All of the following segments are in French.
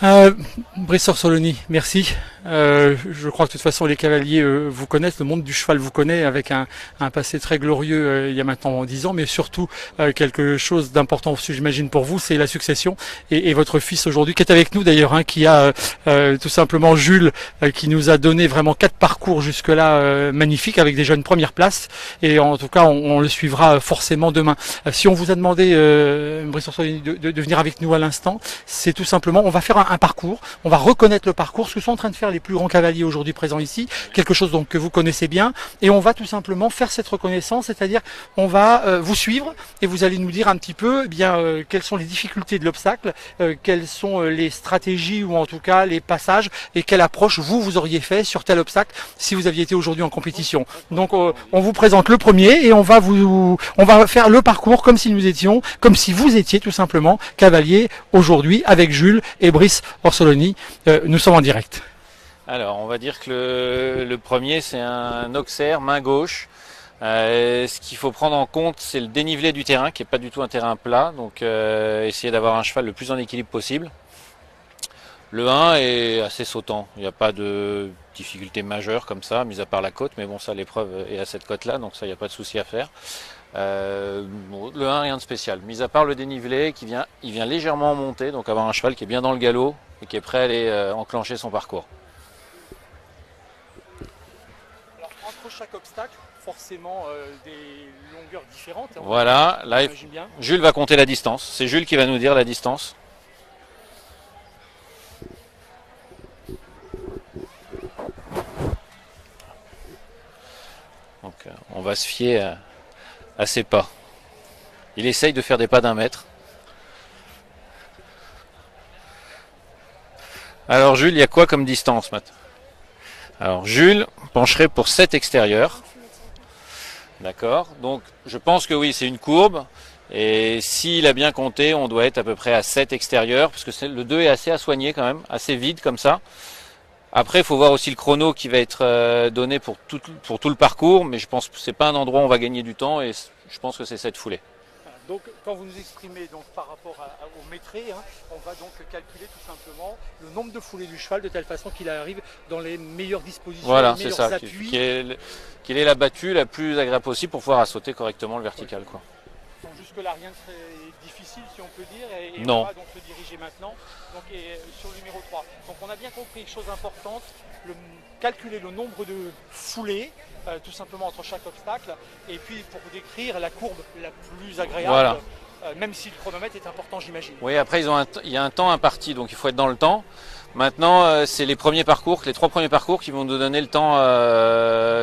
Euh, Brice Orsoloni, merci. Je crois que de toute façon les cavaliers vous connaissent, le monde du cheval vous connaît avec un passé très glorieux il y a maintenant 10 ans, mais surtout quelque chose d'important aussi j'imagine pour vous, c'est la succession et votre fils aujourd'hui qui est avec nous d'ailleurs, hein, qui a tout simplement Jules qui nous a donné vraiment 4 parcours jusque-là magnifiques avec des jeunes premières places et en tout cas on le suivra forcément demain. Si on vous a demandé, Brice Orsoloni, de venir avec nous à l'instant, c'est tout simplement, on va faire un parcours, on va reconnaître le parcours, ce que sont en train de faire les plus grands cavaliers aujourd'hui présents ici, quelque chose donc que vous connaissez bien, et on va tout simplement faire cette reconnaissance, c'est-à-dire on va vous suivre et vous allez nous dire un petit peu quelles sont les difficultés de l'obstacle, quelles sont les stratégies ou en tout cas les passages et quelle approche vous auriez fait sur tel obstacle si vous aviez été aujourd'hui en compétition. Donc on vous présente le premier et on va faire le parcours comme si nous étions, comme si vous étiez tout simplement cavalier aujourd'hui avec Jules et Brice Orsoloni. Nous sommes en direct. Alors, on va dire que le premier, c'est un Auxerre, main gauche. Ce qu'il faut prendre en compte, c'est le dénivelé du terrain, qui n'est pas du tout un terrain plat. Donc, essayer d'avoir un cheval le plus en équilibre possible. Le 1 est assez sautant. Il n'y a pas de difficulté majeure comme ça, mis à part la côte. Mais bon, ça, l'épreuve est à cette côte-là, donc ça, il n'y a pas de souci à faire. Bon, le 1, rien de spécial. Mis à part le dénivelé, il vient légèrement monter, donc avoir un cheval qui est bien dans le galop et qui est prêt à aller enclencher son parcours. Alors, entre chaque obstacle, forcément des longueurs différentes. Hein, voilà, là, Jules va compter la distance. C'est Jules qui va nous dire la distance. Donc, on va se fier à ses pas. Il essaye de faire des pas d'1 mètre. Alors Jules, il y a quoi comme distance maintenant? Alors Jules pencherait pour 7 extérieurs. D'accord. Donc je pense que oui, c'est une courbe. Et s'il a bien compté, on doit être à peu près à 7 extérieurs. Parce que le 2 est assez à soigner quand même, assez vide comme ça. Après, il faut voir aussi le chrono qui va être donné pour tout le parcours. Mais je pense que ce n'est pas un endroit où on va gagner du temps. Et je pense que c'est cette foulée. Donc, quand vous nous exprimez donc, par rapport au métré, hein, on va donc calculer tout simplement le nombre de foulées du cheval de telle façon qu'il arrive dans les meilleures dispositions, voilà, les meilleurs ça, appuis. Qu'il ait la battue la plus agréable possible pour pouvoir sauter correctement le vertical. Quoi. Donc jusque-là, rien de très difficile, si on peut dire. Et non. on va donc se diriger maintenant donc, sur le numéro 3. Donc on a bien compris, chose importante, calculer le nombre de foulées, tout simplement entre chaque obstacle, et puis pour décrire la courbe la plus agréable, voilà. Même si le chronomètre est important, j'imagine. Oui, après il y a un temps imparti, donc il faut être dans le temps. Maintenant, c'est les 3 premiers parcours qui vont nous donner le temps,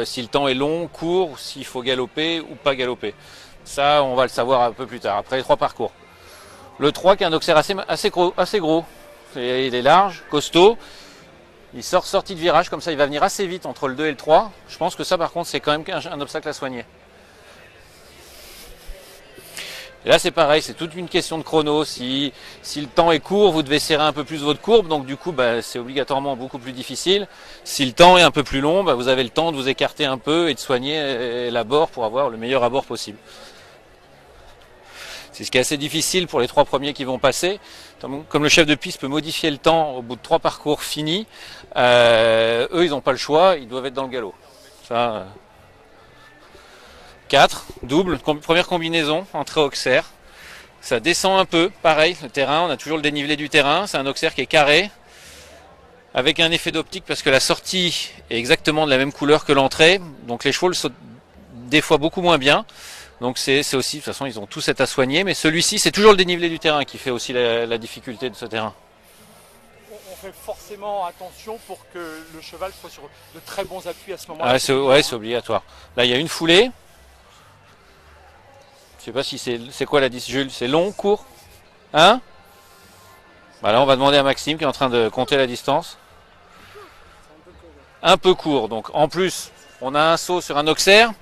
si le temps est long, court, s'il faut galoper ou pas galoper. Ça, on va le savoir un peu plus tard, après les 3 parcours. Le 3 qui est un Auxerre assez gros. Il est large, costaud. Il sorti de virage, comme ça il va venir assez vite entre le 2 et le 3. Je pense que ça par contre c'est quand même un obstacle à soigner. Et là c'est pareil, c'est toute une question de chrono. Si le temps est court, vous devez serrer un peu plus votre courbe, donc du coup c'est obligatoirement beaucoup plus difficile. Si le temps est un peu plus long, vous avez le temps de vous écarter un peu et de soigner l'abord pour avoir le meilleur abord possible. C'est ce qui est assez difficile pour les 3 premiers qui vont passer. Comme le chef de piste peut modifier le temps au bout de 3 parcours finis, eux ils n'ont pas le choix, ils doivent être dans le galop. Ça, 4, double, première combinaison, entrée Auxerre. Ça descend un peu, pareil, le terrain, on a toujours le dénivelé du terrain, c'est un Auxerre qui est carré, avec un effet d'optique parce que la sortie est exactement de la même couleur que l'entrée, donc les chevaux le sautent des fois beaucoup moins bien. Donc c'est aussi, de toute façon ils ont tous cette à soigner, mais celui-ci c'est toujours le dénivelé du terrain qui fait aussi la difficulté de ce terrain. On fait forcément attention pour que le cheval soit sur de très bons appuis à ce moment-là. Ah, c'est obligatoire. Là il y a une foulée. Je sais pas si c'est quoi la distance, Jules, c'est long, court? Hein? Là on va demander à Maxime qui est en train de compter la distance. Un peu court, donc en plus on a un saut sur un Auxerre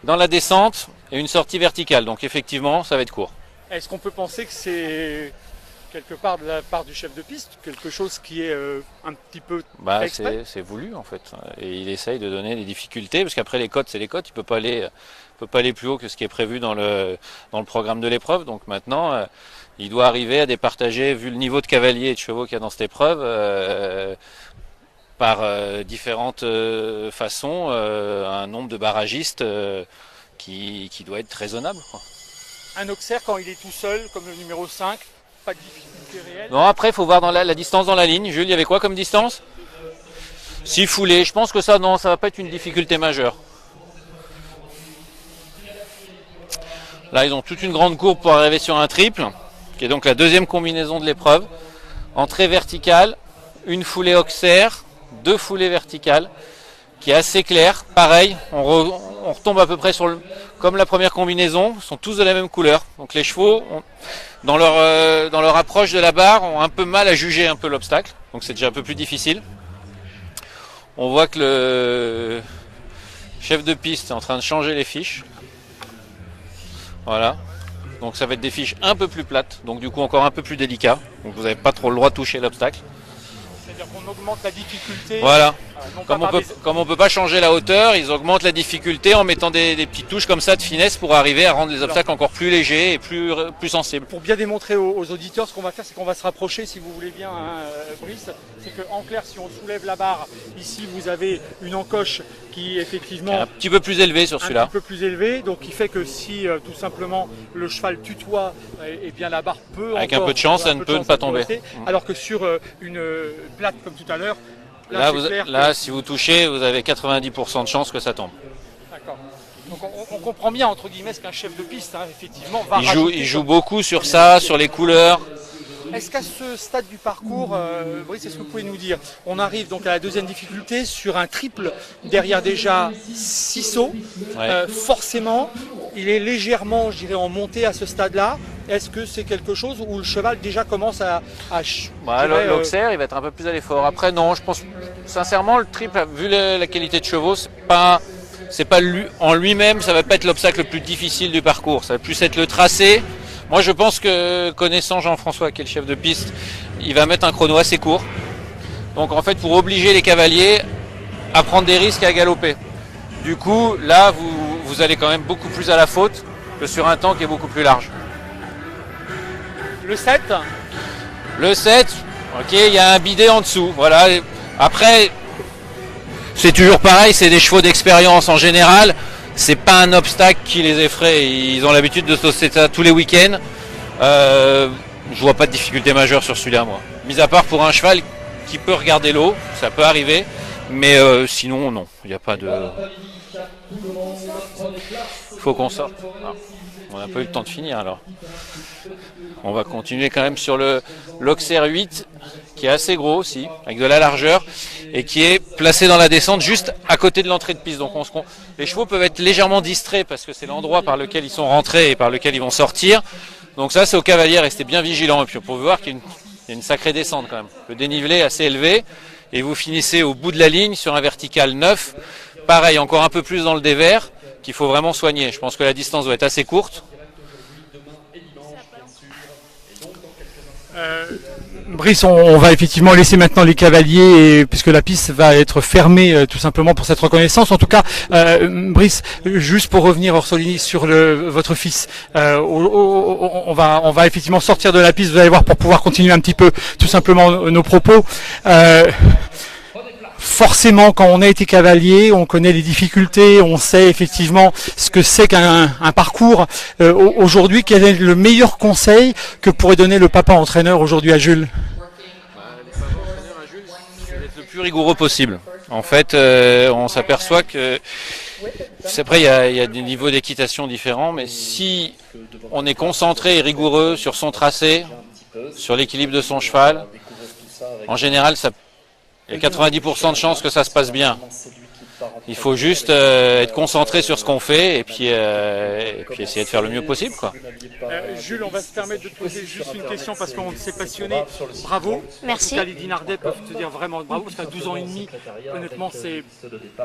dans la descente et une sortie verticale, donc effectivement ça va être court. Est-ce qu'on peut penser que c'est quelque part de la part du chef de piste, quelque chose qui est un petit peu c'est voulu en fait. Et il essaye de donner des difficultés, parce qu'après les cotes, c'est les cotes, il peut pas aller plus haut que ce qui est prévu dans le programme de l'épreuve. Donc maintenant, il doit arriver à départager, vu le niveau de cavaliers et de chevaux qu'il y a dans cette épreuve, par différentes façons, un nombre de barragistes qui doit être raisonnable, quoi. Un Auxerre, quand il est tout seul, comme le numéro 5, pas de difficulté réelle. Non, après, il faut voir dans la distance dans la ligne. Jules, il y avait quoi comme distance? 6 foulées. Je pense que ça, non, ça va pas être une difficulté majeure. Là, ils ont toute une grande courbe pour arriver sur un triple, qui est donc la deuxième combinaison de l'épreuve. Entrée verticale, une foulée Auxerre, 2 foulées verticales, qui est assez clair. Pareil, on retombe à peu près comme la première combinaison, ils sont tous de la même couleur. Donc les chevaux, dans leur approche de la barre, ont un peu mal à juger un peu l'obstacle. Donc c'est déjà un peu plus difficile. On voit que le chef de piste est en train de changer les fiches. Voilà. Donc ça va être des fiches un peu plus plates, donc du coup encore un peu plus délicat. Donc vous n'avez pas trop le droit de toucher l'obstacle. C'est-à-dire qu'on augmente la difficulté. Voilà. Comme on peut pas changer la hauteur, ils augmentent la difficulté en mettant des petites touches comme ça de finesse pour arriver à rendre les obstacles encore plus légers et plus sensibles. Pour bien démontrer aux auditeurs, ce qu'on va faire, c'est qu'on va se rapprocher, si vous voulez bien, Brice. C'est qu'en clair, si on soulève la barre, ici vous avez une encoche qui effectivement est un petit peu plus élevée sur celui-là. Un petit peu plus élevée, donc qui fait que si tout simplement le cheval tutoie, et bien la barre peut avec un peu de chance, elle ne peut ne pas tomber. Alors que sur une plate comme tout à l'heure, là, si vous touchez, vous avez 90% de chance que ça tombe. D'accord. Donc on comprend bien, entre guillemets, ce qu'un chef de piste, effectivement, va il joue beaucoup sur ça, sur les couleurs. Est-ce qu'à ce stade du parcours, Brice, est-ce que vous pouvez nous dire, on arrive donc à la deuxième difficulté sur un triple, derrière déjà 6 sauts, ouais. Forcément, il est légèrement, je dirais, en montée à ce stade-là. Est-ce que c'est quelque chose où le cheval déjà commence à l'Auxerre, il va être un peu plus à l'effort. Après, non, je pense sincèrement, le triple, vu la qualité de chevaux, c'est pas en lui-même, ça va pas être l'obstacle le plus difficile du parcours. Ça va plus être le tracé. Moi, je pense que, connaissant Jean-François, qui est le chef de piste, il va mettre un chrono assez court. Donc, en fait, pour obliger les cavaliers à prendre des risques et à galoper. Du coup, là, vous allez quand même beaucoup plus à la faute que sur un temps qui est beaucoup plus large. Le 7 ? Le 7, ok, il y a un bidet en dessous. Voilà. Après, c'est toujours pareil, c'est des chevaux d'expérience en général. C'est pas un obstacle qui les effraie. Ils ont l'habitude de sauter ça tous les week-ends. Je vois pas de difficulté majeure sur celui-là, moi. Mis à part pour un cheval qui peut regarder l'eau, ça peut arriver. Mais sinon, non. Il n'y a pas de... Faut qu'on sorte. Ah, on n'a pas eu le temps de finir alors. On va continuer quand même sur l'Auxerre 8, qui est assez gros aussi, avec de la largeur, et qui est placé dans la descente juste à côté de l'entrée de piste. Donc les chevaux peuvent être légèrement distraits parce que c'est l'endroit par lequel ils sont rentrés et par lequel ils vont sortir. Donc ça, c'est aux cavaliers, restez bien vigilants. Et puis on peut voir qu'il y a une sacrée descente quand même. Le dénivelé est assez élevé, et vous finissez au bout de la ligne sur un vertical 9. Pareil, encore un peu plus dans le dévers, qu'il faut vraiment soigner. Je pense que la distance doit être assez courte. Brice, on va effectivement laisser maintenant les cavaliers, puisque la piste va être fermée tout simplement pour cette reconnaissance. En tout cas, Brice, juste pour revenir Orsolini sur votre fils, on va effectivement sortir de la piste, vous allez voir, pour pouvoir continuer un petit peu tout simplement nos propos. Forcément, quand on a été cavalier, on connaît les difficultés, on sait effectivement ce que c'est qu'un parcours. Aujourd'hui, quel est le meilleur conseil que pourrait donner le papa entraîneur aujourd'hui à Jules ? Le papa entraîneur à Jules, c'est d'être le plus rigoureux possible. En fait, on s'aperçoit que après, il y a des niveaux d'équitation différents, mais si on est concentré et rigoureux sur son tracé, sur l'équilibre de son cheval, en général, il y a 90% de chances que ça se passe bien. Il faut juste être concentré sur ce qu'on fait et puis essayer de faire le mieux possible, quoi. Jules, on va se permettre de te poser juste une question parce qu'on s'est passionné. Bravo. Merci. En tout cas, les Dinardais peuvent te dire vraiment bravo parce qu'à 12 ans et demi, honnêtement, c'est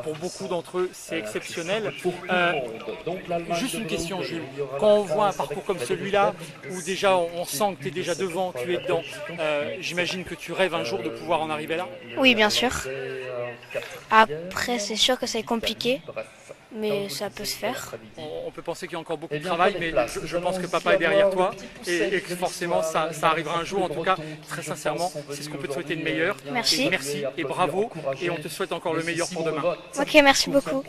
pour beaucoup d'entre eux, c'est exceptionnel. Juste une question, Jules. Quand on voit un parcours comme celui-là, où déjà on sent que tu es déjà devant, tu es dedans, j'imagine que tu rêves un jour de pouvoir en arriver là? Oui, bien sûr. Après, c'est sûr que c'est compliqué, mais ça peut se faire. On peut penser qu'il y a encore beaucoup de travail, mais je pense que papa est derrière toi et que forcément ça arrivera un jour. En tout cas, très sincèrement, c'est ce qu'on peut te souhaiter de meilleur. Merci. Et merci et bravo et on te souhaite encore le meilleur pour demain. Ok, merci beaucoup.